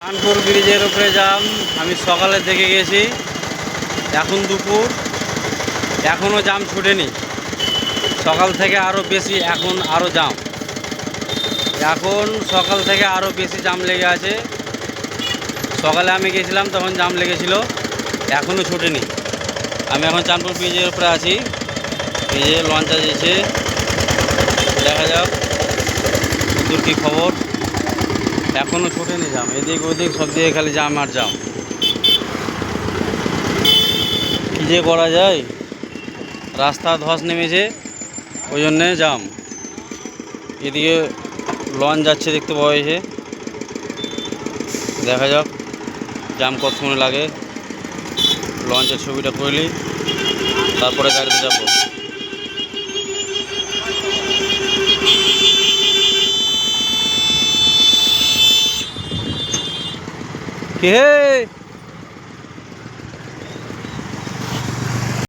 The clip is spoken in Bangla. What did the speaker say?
কানপুর ব্রিজের উপরে জাম আমি সকালে দেখে গেছি, এখন দুপুর, এখনও জাম ছুটেনি। সকাল থেকে আরও বেশি, এখন আরও জাম, এখন সকাল থেকে আরও বেশি জাম লেগে আছে। সকালে আমি গেছিলাম তখন জাম লেগেছিল, এখনও ছুটেনি। আমি এখন চাঁদপুর ব্রিজের উপরে আছি, ব্রিজে লঞ্চ আসছে, দেখা যাক দূর কী খবর। এখনও ছুটেনি জাম, এদিক ওদিক সব দিকে খালি জাম আর জাম। কী যে করা যায়, রাস্তা ধস নেমেছে, ওই জন্যে জাম। এদিকে লঞ্চ যাচ্ছে দেখতে পাওয়া যাচ্ছে, দেখা যাক জাম কতক্ষণ লাগে। লঞ্চের ছবিটা করলি, তারপরে গাড়িতে যাবো। কে